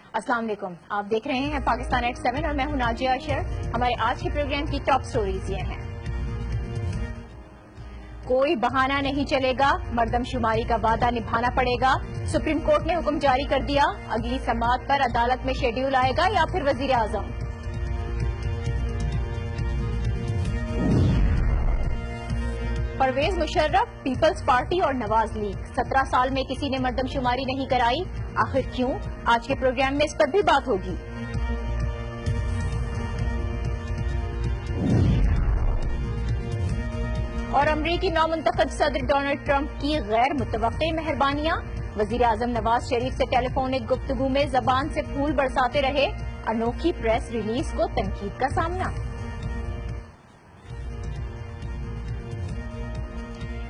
अस्सलाम वालेकुम। आप देख रहे हैं पाकिस्तान एट 7 और मैं हूं नाजिया अशर। हमारे आज के प्रोग्राम की टॉप स्टोरीज ये हैं। कोई बहाना नहीं चलेगा, मर्दमशुमारी का वादा निभाना पड़ेगा। सुप्रीम कोर्ट ने हुक्म जारी कर दिया। अगली समाअत पर अदालत में शेड्यूल आएगा या फिर वजीर आजम। परवेज मुशर्रफ, पीपल्स पार्टी और नवाज लीग, 17 साल में किसी ने मर्दमशुमारी नहीं कराई, आखिर क्यों? आज के प्रोग्राम में इस पर भी बात होगी। और अमरीकी नौमुंतखब सदर डोनाल्ड ट्रंप की गैर मुतवक्की मेहरबानियां, वजीर आजम नवाज शरीफ से टेलीफोनिक गुफ्तगू में जबान से फूल बरसाते रहे, अनोखी प्रेस रिलीज को तनकीद का सामना।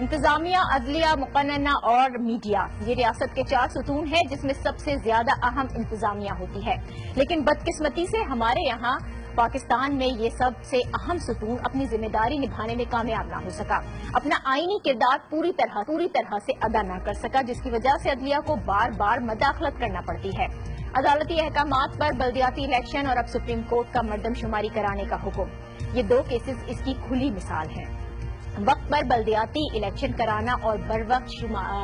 इंतजामिया, अदलिया, मुकन्नना और मीडिया, ये रियासत के 4 सुतून हैं जिसमें सबसे ज्यादा अहम इंतजामिया होती है। लेकिन बदकिस्मती से हमारे यहाँ पाकिस्तान में ये सबसे अहम सुतून अपनी जिम्मेदारी निभाने में कामयाब ना हो सका, अपना आईनी किरदार पूरी तरह से अदा न कर सका, जिसकी वजह से अदलिया को बार बार मदाखलत करना पड़ती है। अदालती अहकामात पर बल्दियाती इलेक्शन और अब सुप्रीम कोर्ट का मर्दमशुमारी कराने का हुक्म, ये 2 केसेस इसकी खुली मिसाल हैं। वक्त पर बल्दियाती इलेक्शन कराना और बर वक्त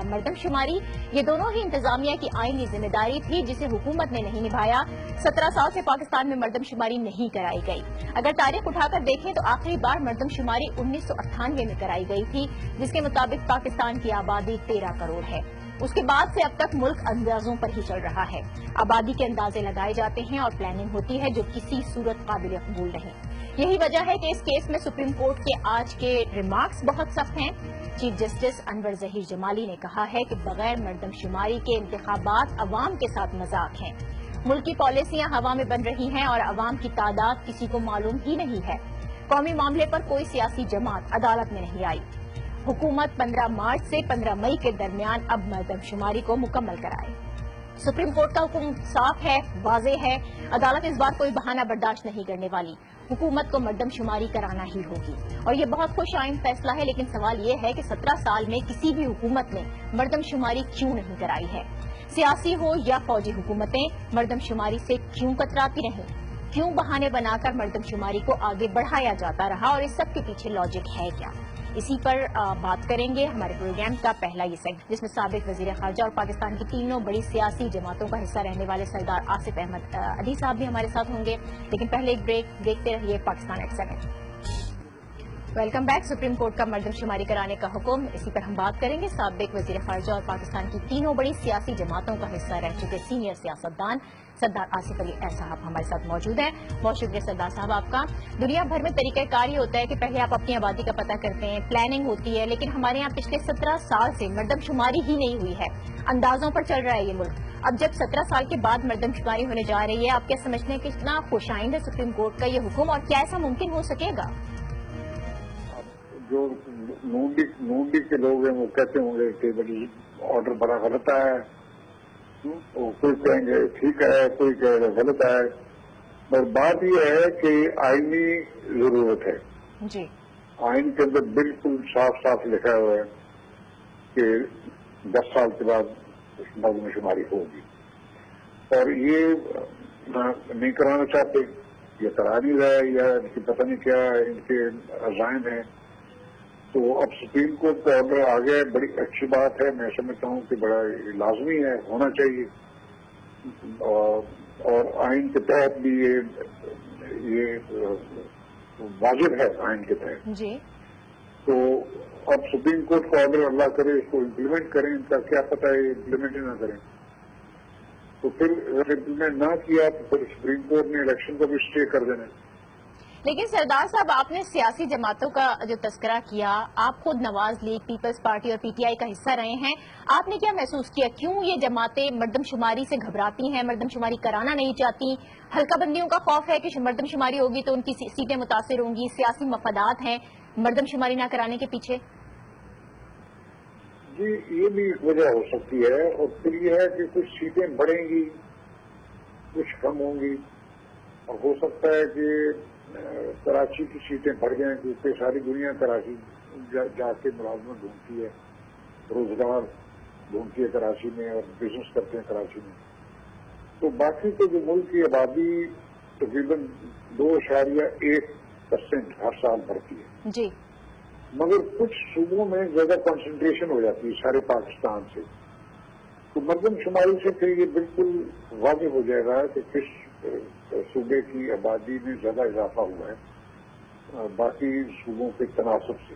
मर्दमशुमारी, ये दोनों ही इंतजामिया की आईनी जिम्मेदारी थी जिसे हुकूमत ने नहीं निभाया। 17 साल से पाकिस्तान में मर्दमशुमारी नहीं कराई गई। अगर तारीख उठाकर देखें तो आखिरी बार मर्दमशुमारी 1998 में कराई गई थी, जिसके मुताबिक पाकिस्तान की आबादी 13 करोड़ है। उसके बाद से अब तक मुल्क अंदाजों पर ही चल रहा है। आबादी के अंदाजे लगाए जाते हैं और प्लानिंग होती है जो किसी सूरत काबिल कबूल नहीं। यही वजह है कि इस केस में सुप्रीम कोर्ट के आज के रिमार्क्स बहुत सख्त हैं। चीफ जस्टिस अनवर जहीर जमाली ने कहा है कि बगैर मर्दमशुमारी के इंतखाबात अवाम के साथ मजाक हैं। मुल्क की पॉलिसियां हवा में बन रही हैं और अवाम की तादाद किसी को मालूम ही नहीं है। कौमी मामले पर कोई सियासी जमात अदालत में नहीं आई। हुकूमत 15 मार्च से 15 मई के दरमियान अब मर्दमशुमारी को मुकम्मल कराए। सुप्रीम कोर्ट का हुक्म साफ है, वाज़ेह है। अदालत इस बार कोई बहाना बर्दाश्त नहीं करने वाली। हुकूमत को मर्दमशुमारी कराना ही होगी और ये बहुत खुश आइंद फैसला है। लेकिन सवाल ये है कि 17 साल में किसी भी हुकूमत ने मर्दमशुमारी क्यों नहीं कराई है? सियासी हो या फौजी हुकूमतें मर्दमशुमारी से क्यों कतराती रहीं? क्यों बहाने बनाकर मर्दमशुमारी को आगे बढ़ाया जाता रहा और इस सब के पीछे लॉजिक है क्या? इसी पर बात करेंगे हमारे प्रोग्राम का पहला ये सेगमेंट, जिसमें साबिक वजीर खारजा और पाकिस्तान की तीनों बड़ी सियासी जमातों का हिस्सा रहने वाले सरदार आसिफ अहमद अली साहब भी हमारे साथ होंगे। लेकिन पहले एक ब्रेक, देखते रहिए Pakistan at 7। Welcome back. Supreme Court का मर्दमशुमारी कराने का हुक्म, इसी पर हम बात करेंगे। साबिक वजीर खारजा और पाकिस्तान की तीनों बड़ी सियासी जमातों का हिस्सा रह चुके सीनियर सियासतदान सरदार आसिफ अली साहब हमारे साथ मौजूद हैं। बहुत शुक्रिया सरदार साहब आपका। दुनिया भर में तरीकाकार ये होता है कि पहले आप अपनी आबादी का पता करते हैं, प्लानिंग होती है, लेकिन हमारे यहाँ पिछले 17 साल से मर्दमशुमारी ही नहीं हुई है। अंदाजों पर चल रहा है ये मुल्क। अब जब 17 साल के बाद मर्दमशुमारी होने जा रही है, आप क्या समझते हैं कि कितना खुशाइंद है सुप्रीम कोर्ट का ये हुक्म और क्या ऐसा मुमकिन हो सकेगा? जो नून लीग के लोग हैं वो कहते होंगे कि बड़ी ऑर्डर बड़ा गलत है, कोई कहेंगे ठीक है, कोई कहेगा गलत है। पर बात यह है कि आईनी जरूरत है जी। आइन के अंदर बिल्कुल साफ साफ लिखा हुआ है कि 10 साल के बाद मर्दमशुमारी होगी और ये नहीं कराना चाहते, ये करा नहीं रहा या इनकी पता नहीं क्या इनके अज़ाइम है। तो अब सुप्रीम कोर्ट का ऑर्डर आ गया, बड़ी अच्छी बात है। मैं समझता हूँ कि बड़ा लाजमी है, होना चाहिए और आइन के तहत भी ये वाजिब है आइन के तहत जी। तो अब सुप्रीम कोर्ट का ऑर्डर अल्लाह करे इसको इम्प्लीमेंट करें, इनका क्या पता है इम्प्लीमेंट ही ना करें। तो फिर अगर इम्प्लीमेंट ना किया तो फिर सुप्रीम कोर्ट ने इलेक्शन को भी स्टे कर देना। लेकिन सरदार साहब, आपने सियासी जमातों का जो तस्करा किया, आप खुद नवाज लीग, पीपल्स पार्टी और पीटीआई का हिस्सा रहे हैं, आपने क्या महसूस किया? क्यों ये जमातें मर्दमशुमारी से घबराती हैं, मर्दमशुमारी कराना नहीं चाहती? हल्का बंदियों का खौफ है कि मर्दमशुमारी होगी तो उनकी सीटें मुतासिर होंगी, सियासी मफादात हैं मर्दमशुमारी न कराने के पीछे? जी, ये भी एक वजह हो सकती है। और फिर ये है कि कुछ सीटें बढ़ेंगी, कुछ कम होंगी और हो सकता है कि कराची की सीटें बढ़ जाएं क्योंकि सारी दुनिया कराची जाके मुलाजमत ढूंढती है, रोजगार ढूंढती है कराची में और बिजनेस करते हैं कराची में। تو باقی تو جو ملک کی آبادی تقریباً 2.1% ہر سال بڑھتی ہے جی، مگر کچھ صوبوں میں زیادہ کنسنٹریشن ہو جاتی ہے سارے پاکستان سے. تو مردم شماری سے پھر یہ بالکل واضح ہو جائے گا کہ کس صوبے کی آبادی میں زیادہ اضافہ ہوا ہے باقی صوبوں کے تناسب سے،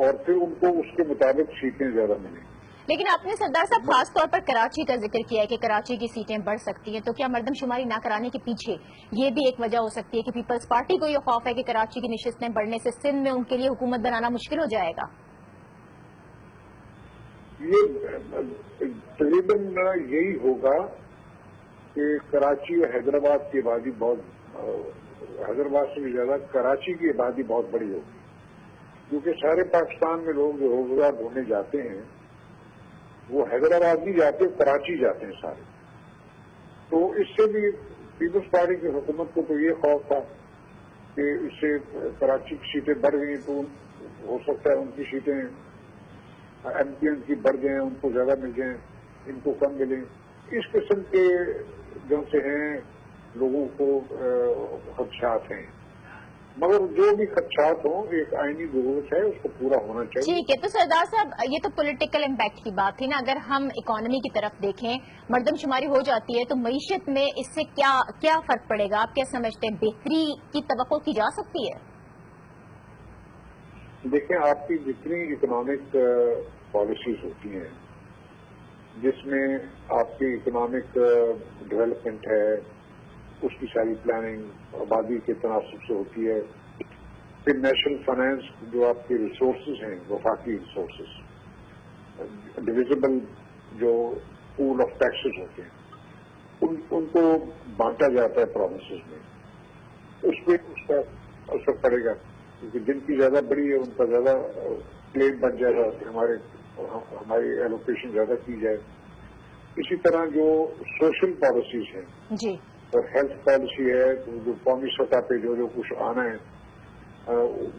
اور پھر ان کو اس کے مطابق سیٹیں زیادہ ملیں. لیکن آپ نے سردار صاحب خاص طور پر کراچی کا ذکر کیا ہے کہ کراچی کی سیٹیں بڑھ سکتی ہیں، تو کیا مردم شماری نہ کرانے کے پیچھے یہ بھی ایک وجہ ہو سکتی ہے کہ پیپلز پارٹی کو یہ خوف ہے کہ کراچی کی نشستیں بڑھنے سے سندھ میں ان کے لیے حکومت بنانا مشکل ہو جائے گا؟ یہ تقریباً یہی ہوگا کہ کراچی اور حیدرآباد کی آبادی حیدرآباد سے بھی زیادہ کراچی کی آبادی بہت بڑی ہوگی، کیونکہ سارے پاکستان میں لوگ جو روزگار ڈھونڈنے جاتے ہیں وہ حیدرآباد بھی جاتے ہیں، کراچی جاتے ہیں سارے. تو اس سے بھی پیپلز پارٹی کی حکومت کو تو یہ خوف تھا کہ اس سے کراچی کی سیٹیں بڑھ گئی تو ہو سکتا ہے ان کی سیٹیں ایم پی این کی بڑھ جائیں، ان کو زیادہ مل جائیں، ان کو کم ملیں. اس قسم کے جو سے ہیں لوگوں کو خدشات ہیں، مگر جو بھی خدشات ہوں ایک آئینی ضرورت ہے، اس کو پورا ہونا چاہیے. ٹھیک ہے، تو سردار صاحب یہ تو پولیٹیکل امپیکٹ کی بات تھی نا. اگر ہم اکانومی کی طرف دیکھیں، مردم شماری ہو جاتی ہے تو معیشت میں اس سے کیا فرق پڑے گا؟ آپ کیا سمجھتے ہیں؟ بہتری کی توقع کی جا سکتی ہے؟ دیکھیں، آپ کی جتنی اکنامک پالیسیز ہوتی ہیں جس میں آپ کی اکنامک ڈیولپمنٹ ہے، اس کی ساری پلاننگ آبادی کے تناسب سے ہوتی ہے. پھر نیشنل فائنانس جو آپ کے ریسورسز ہیں، وفاقی ریسورسز، ڈویزبل جو پول آف ٹیکسز ہوتے ہیں ان کو بانٹا جاتا ہے پروونسز میں، اس پہ اس کا اثر پڑے گا، کیونکہ جن کی زیادہ بڑی ہے ان کا زیادہ کلیم بن جائے گا کہ ہماری ایلوکیشن زیادہ کی جائے. اسی طرح جو سوشل پالیسیز ہیں جی، اور ہیلتھ پالیسی ہے، جو قومی سطح پہ جو کچھ آنا ہے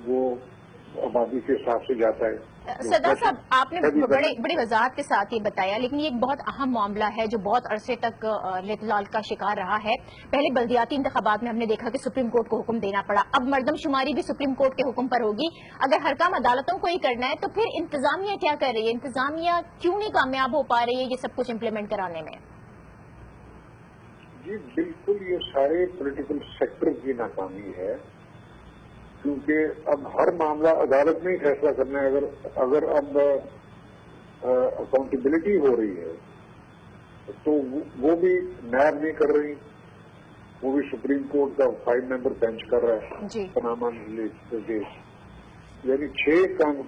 وہ آبادی کے حساب سے جاتا ہے. سردار صاحب آپ نے بڑی وضاحت کے ساتھ یہ بتایا، لیکن یہ ایک بہت اہم معاملہ ہے جو بہت عرصے تک لال کا شکار رہا ہے. پہلے بلدیاتی انتخابات میں ہم نے دیکھا کہ سپریم کورٹ کو حکم دینا پڑا، اب مردم شماری بھی سپریم کورٹ کے حکم پر ہوگی. اگر ہر کام عدالتوں کو ہی کرنا ہے تو پھر انتظامیہ کیا کر رہی ہے؟ انتظامیہ کیوں نہیں کامیاب ہو پا رہی ہے یہ سب کچھ امپلیمنٹ کرانے میں؟ جی بالکل، یہ سارے پولیٹیکل سیکٹر کی ناکامی ہے، کیونکہ اب ہر معاملہ عدالت میں ہی فیصلہ کرنا ہے. اگر اب اکاؤنٹیبلٹی ہو رہی ہے تو وہ بھی نیب نہیں کر رہی، وہ بھی سپریم کورٹ کا 5 ممبر بینچ کر رہا ہے. پاناما کیس یعنی 6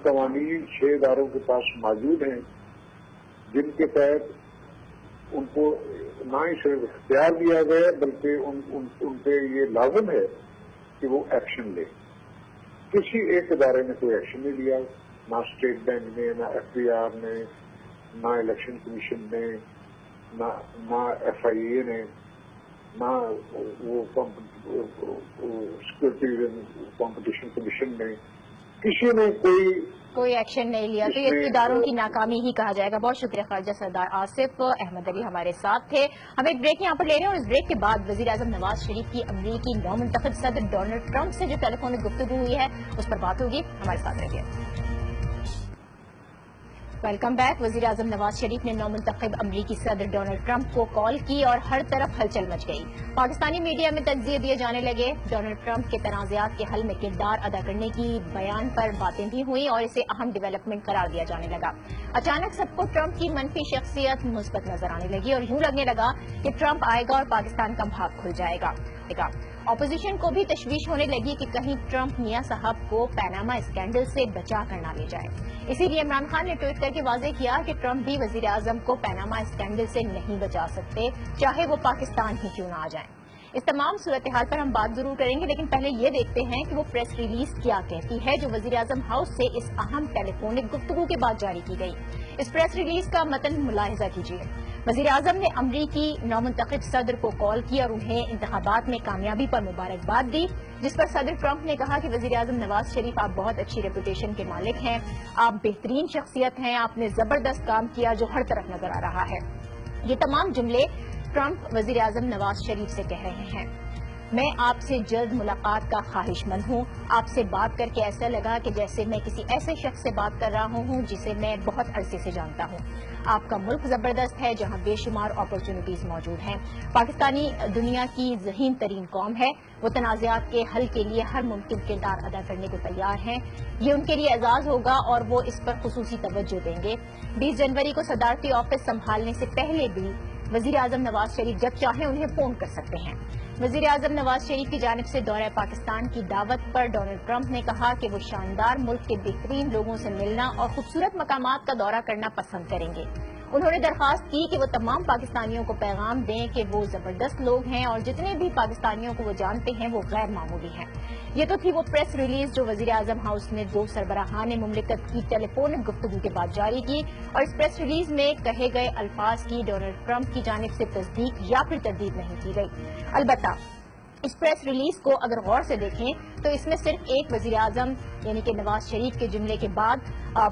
قوانین 6 اداروں کے پاس موجود ہیں جن کے تحت ان کو نہ ہی صرف اختیار دیا گیا ہے بلکہ ان پہ یہ لازم ہے کہ وہ ایکشن لے. کسی ایک ادارے نے کوئی ایکشن نہیں لیا، نہ اسٹیٹ بینک نے، نہ ایف بی آر نے، نہ الیکشن کمیشن نے، نہ ایف آئی اے نے، نہ وہ سیکورٹیز اینڈ کمپٹیشن کمیشن نے، کسی نے کوئی ایکشن نہیں لیا. تو یہ اداروں کی ناکامی ہی کہا جائے گا. بہت شکریہ خارجہ سردار آصف احمد علی ہمارے ساتھ تھے. ہم ایک بریک یہاں پر لے رہے ہیں اور اس بریک کے بعد وزیر اعظم نواز شریف کی امریکی نومنتخب صدر ڈونلڈ ٹرمپ سے جو ٹیلی فونک گفتگو ہوئی ہے اس پر بات ہوگی. ہمارے ساتھ رہیے. Welcome back. وزیر اعظم نواز شریف نے نومنتخب امریکی صدر ڈونلڈ ٹرمپ کو کال کی اور ہر طرف ہلچل مچ گئی. پاکستانی میڈیا میں تجزیے دیے جانے لگے. ڈونلڈ ٹرمپ کے تنازعات کے حل میں کردار ادا کرنے کی بیان پر باتیں بھی ہوئیں اور اسے اہم ڈیولپمنٹ قرار دیا جانے لگا. اچانک سب کو ٹرمپ کی منفی شخصیت مثبت نظر آنے لگی اور یوں لگنے لگا کہ ٹرمپ آئے گا اور پاکستان کا بھاگ کھل جائے گا. اپوزیشن کو بھی تشویش ہونے لگی کہ کہیں ٹرمپ میاں صاحب کو پیناما اسکینڈل سے بچا کر نہ لے جائے. اسی لیے عمران خان نے ٹویٹ کر کے واضح کیا کہ ٹرمپ بھی وزیر اعظم کو پیناما اسکینڈل سے نہیں بچا سکتے، چاہے وہ پاکستان ہی کیوں نہ آ جائیں. اس تمام صورتحال پر ہم بات ضرور کریں گے، لیکن پہلے یہ دیکھتے ہیں کہ وہ پریس ریلیز کیا کہتی ہے جو وزیر اعظم ہاؤس سے اس اہم ٹیلی فونک گفتگو کے بعد جاری کی گئی. اس پریس ریلیز کا متن ملاحظہ کیجیے. وزیر اعظم نے امریکی نومنتخب صدر کو کال کی اور انہیں انتخابات میں کامیابی پر مبارکباد دی، جس پر صدر ٹرمپ نے کہا کہ وزیر اعظم نواز شریف آپ بہت اچھی ریپوٹیشن کے مالک ہیں، آپ بہترین شخصیت ہیں، آپ نے زبردست کام کیا جو ہر طرف نظر آ رہا ہے. یہ تمام جملے ट्रंप वजीर आजम नवाज शरीफ से कह रहे हैं, मैं आपसे जल्द मुलाकात का ख्वाहिशमंद हूँ। आपसे बात करके ऐसा लगा कि जैसे मैं किसी ऐसे शख्स से बात कर रहा हूँ जिसे मैं बहुत अरसे से जानता हूँ। आपका मुल्क जबरदस्त है जहाँ बेशुमार अपॉर्चुनिटीज मौजूद हैं। पाकिस्तानी दुनिया की ज़हीन तरीन कौम है। वो तनाज़ात के हल के लिए हर मुमकिन किरदार अदा करने को तैयार हैं। ये उनके लिए एजाज़ होगा और वो इस पर खुसूसी तवज्जो देंगे। 20 जनवरी को सदारती ऑफिस संभालने से पहले भी वजीर आजम नवाज शरीफ जब चाहें उन्हें फोन कर सकते हैं। वजीर आजम नवाज शरीफ की जानिब से दौरे पाकिस्तान की दावत पर डोनाल्ड ट्रंप ने कहा कि वो शानदार मुल्क के बेहतरीन लोगों से मिलना और खूबसूरत मकामात का दौरा करना पसंद करेंगे। उन्होंने दरख्वास्त की कि वो तमाम पाकिस्तानियों को पैगाम दें कि वो जबरदस्त लोग हैं और जितने भी पाकिस्तानियों को वो जानते हैं वो गैर मामूली हैं। ये तो थी वो प्रेस रिलीज जो वजीर आजम हाउस ने 2 सरबराहान मुमलिकत की टेलीफोनिक गुफ्तगू के बाद जारी की, और इस प्रेस रिलीज में कहे गए अल्फाज की डोनाल्ड ट्रंप की जानिब से तस्दीक या फिर तरदीद नहीं की गई। अलबत्ता इस प्रेस रिलीज को अगर गौर से देखें तो इसमें सिर्फ एक वजीर आजम यानी कि नवाज शरीफ के जुमले के बाद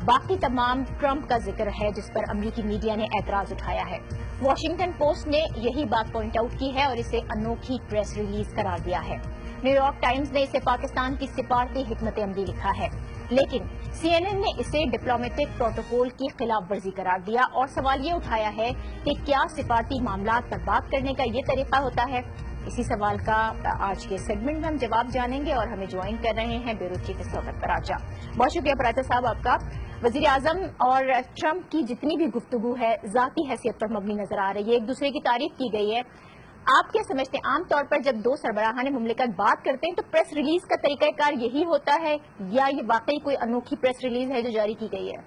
बाकी तमाम ट्रंप का जिक्र है, जिस पर अमरीकी मीडिया ने एतराज उठाया है। वॉशिंगटन पोस्ट ने यही बात पॉइंट आउट की है और इसे अनोखी प्रेस रिलीज करार दिया है। न्यूयॉर्क टाइम्स ने इसे पाकिस्तान की सिफारती हिकमत अमली लिखा है, लेकिन CNN ने इसे डिप्लोमेटिक प्रोटोकॉल की खिलाफ वर्जी करार दिया और सवाल ये उठाया है कि क्या सिफारती मामलात पर बात करने का ये तरीका होता है। इसी सवाल का आज के सेगमेंट में हम जवाब जानेंगे और हमें ज्वाइन कर रहे हैं ब्यूरो चीफ सौगत पराचा। बहुत शुक्रिया पराचा साहब आपका। वजीर आजम और ट्रंप की जितनी भी गुफ्तगू है जाती हैसियत पर मबनी नजर आ रही है, एक दूसरे की तारीफ की गई है। आप क्या समझते हैं, आमतौर पर जब 2 सरबराहान मुमलिकत बात करते हैं तो प्रेस रिलीज का तरीकाकार यही होता है या ये वाकई कोई अनोखी प्रेस रिलीज है जो जारी की गई है?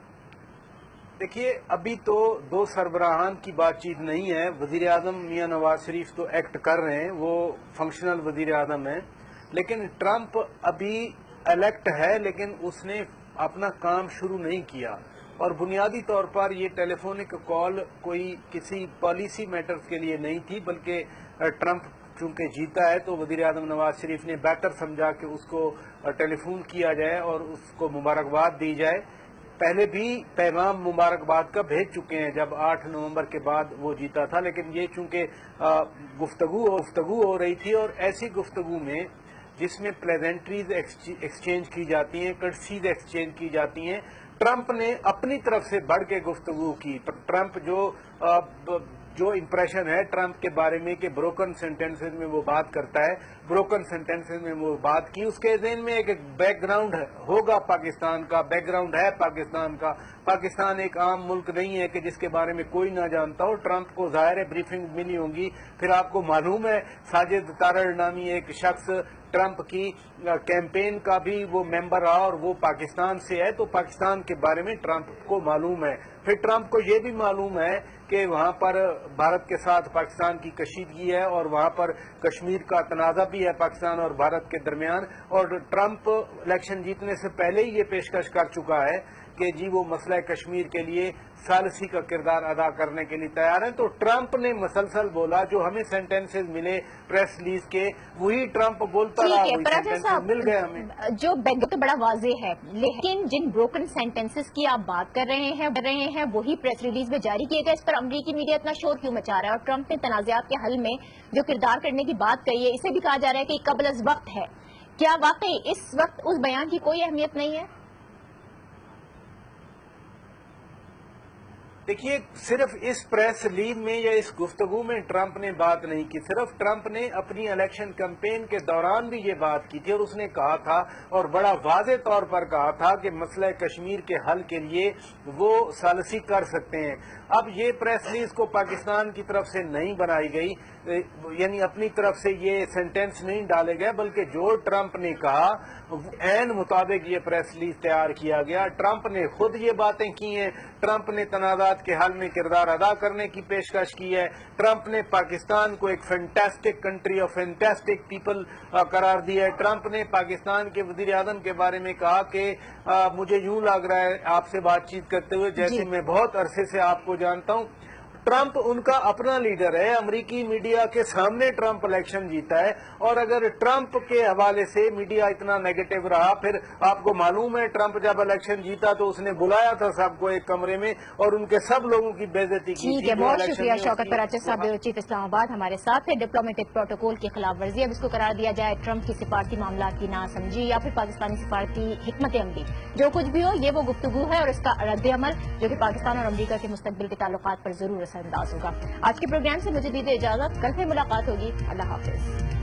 देखिए, अभी तो 2 सरबराहान की बातचीत नहीं है। वजीर आजम मियां नवाज शरीफ तो एक्ट कर रहे हैं, वो फंक्शनल वजीर आजम है, लेकिन ट्रंप अभी इलेक्ट है लेकिन उसने अपना काम शुरू नहीं किया। और बुनियादी तौर पर ये टेलीफोनिक कॉल कोई किसी पॉलिसी मैटर्स के लिए नहीं थी, बल्कि ट्रंप चूंकि जीता है तो वजीर आजम नवाज शरीफ ने बेहतर समझा कि उसको टेलीफोन किया जाए और उसको मुबारकबाद दी जाए। पहले भी पैगाम मुबारकबाद का भेज चुके हैं जब 8 नवंबर के बाद वो जीता था, लेकिन ये चूंकि गुफ्तगू हो रही थी और ऐसी गुफ्तगू में जिसमें प्लेजेंट्रीज एक्सचेंज की जाती हैं, कर्टसीज एक्सचेंज की जाती हैं, ट्रंप ने अपनी तरफ से बढ़ के गुफ्तगू की। ट्रंप जो इंप्रेशन है ट्रंप के बारे में कि ब्रोकन सेंटेंसेस में वो बात करता है, ब्रोकन सेंटेंसेस में वो बात की, उसके ज़हन में एक बैकग्राउंड होगा पाकिस्तान का, बैकग्राउंड है पाकिस्तान का। पाकिस्तान एक आम मुल्क नहीं है कि जिसके बारे में कोई ना जानता हो। ट्रंप को ज़ाहिर है ब्रीफिंग मिली होंगी। फिर आपको मालूम है साजिद तारड़ नामी एक शख्स ट्रंप की कैंपेन का भी वो मेंबर रहा और वो पाकिस्तान से है, तो पाकिस्तान के बारे में ट्रंप को मालूम है। फिर ट्रंप को ये भी मालूम है कि वहाँ पर भारत के साथ पाकिस्तान की कशीदगी है और वहाँ पर कश्मीर का तनाज़ा भी है पाकिस्तान और भारत के दरमियान। और ट्रंप इलेक्शन जीतने से पहले ही ये पेशकश कर चुका है कि जी वो मसला कश्मीर के लिए सालसी का किरदार अदा करने के लिए तैयार है। तो ट्रंप ने मसलसल बोला, जो हमें सेंटेंसेस मिले प्रेस रिलीज के वही ट्रंप बोलता रहा, वही सेंटेंसेस मिल गए हमें। जो बैकग्राउंड तो बड़ा वाज़ेह है, लेकिन जिन ब्रोकन सेंटेंसेस की आप बात कर रहे हैं वही प्रेस रिलीज में जारी किए गए। इस पर अमरीकी मीडिया इतना शोर क्यों मचा रहा है? और ट्रंप ने तनाज़ात के हल में जो किरदार करने की बात कही है, इसे भी कहा जा रहा है कि कबल अज़ वक्त है। क्या वाकई इस वक्त उस बयान की कोई अहमियत नहीं है? देखिए, सिर्फ इस प्रेस रिलीज में या इस गुफ्तगू में ट्रंप ने बात नहीं की, सिर्फ ट्रंप ने अपनी इलेक्शन कैंपेन के दौरान भी ये बात की थी और उसने कहा था और बड़ा वाज़े तौर पर कहा था कि मसला कश्मीर के हल के लिए वो सालसी कर सकते हैं। अब ये प्रेस रिलीज को पाकिस्तान की तरफ से नहीं बनाई गई, यानी अपनी तरफ से ये सेंटेंस नहीं डाले गए, बल्कि जो ट्रंप ने कहा ऐन मुताबिक ये प्रेस रिलीज तैयार किया गया। ट्रंप ने खुद ये बातें की हैं, ट्रंप ने तनाज़ात के हल में किरदार अदा करने की पेशकश की है। ट्रंप ने पाकिस्तान को एक फैंटास्टिक कंट्री और फैंटास्टिक पीपल करार दिया है। ट्रंप ने पाकिस्तान के वजीर आजम के बारे में कहा कि मुझे यूं लग रहा है आपसे बातचीत करते हुए जैसे मैं बहुत अरसे से आपको जानता हूं। ट्रंप उनका अपना लीडर है, अमेरिकी मीडिया के सामने ट्रंप इलेक्शन जीता है, और अगर ट्रंप के हवाले से मीडिया इतना नेगेटिव रहा, फिर आपको मालूम है ट्रंप जब इलेक्शन जीता तो उसने बुलाया था सबको एक कमरे में और उनके सब लोगों की बेइज्जती की ठीक थी। है, जो बहुत इलेक्शन शुक्रिया में शौकत उसकी- कराची साहब, ब्यूरो चीफ इस्लामाबाद हमारे साथ है। डिप्लोमेटिक प्रोटोकॉल की खिलाफ वर्जी अब इसको करार दिया जाए ट्रंप की सिफारती मामला की ना समझी या फिर पाकिस्तानी सिफारती हिकमत अमली, जो कुछ भी हो ये वो गुफ्तगू है और इसका रद्द अमल जो कि पाकिस्तान और अमरीका के मुस्तकबिल के ताल्लुकात पर जरूर असरअंदाज होगा। आज के प्रोग्राम से मुझे दीजिए इजाजत, कल फिर मुलाकात होगी। अल्लाह हाफिज।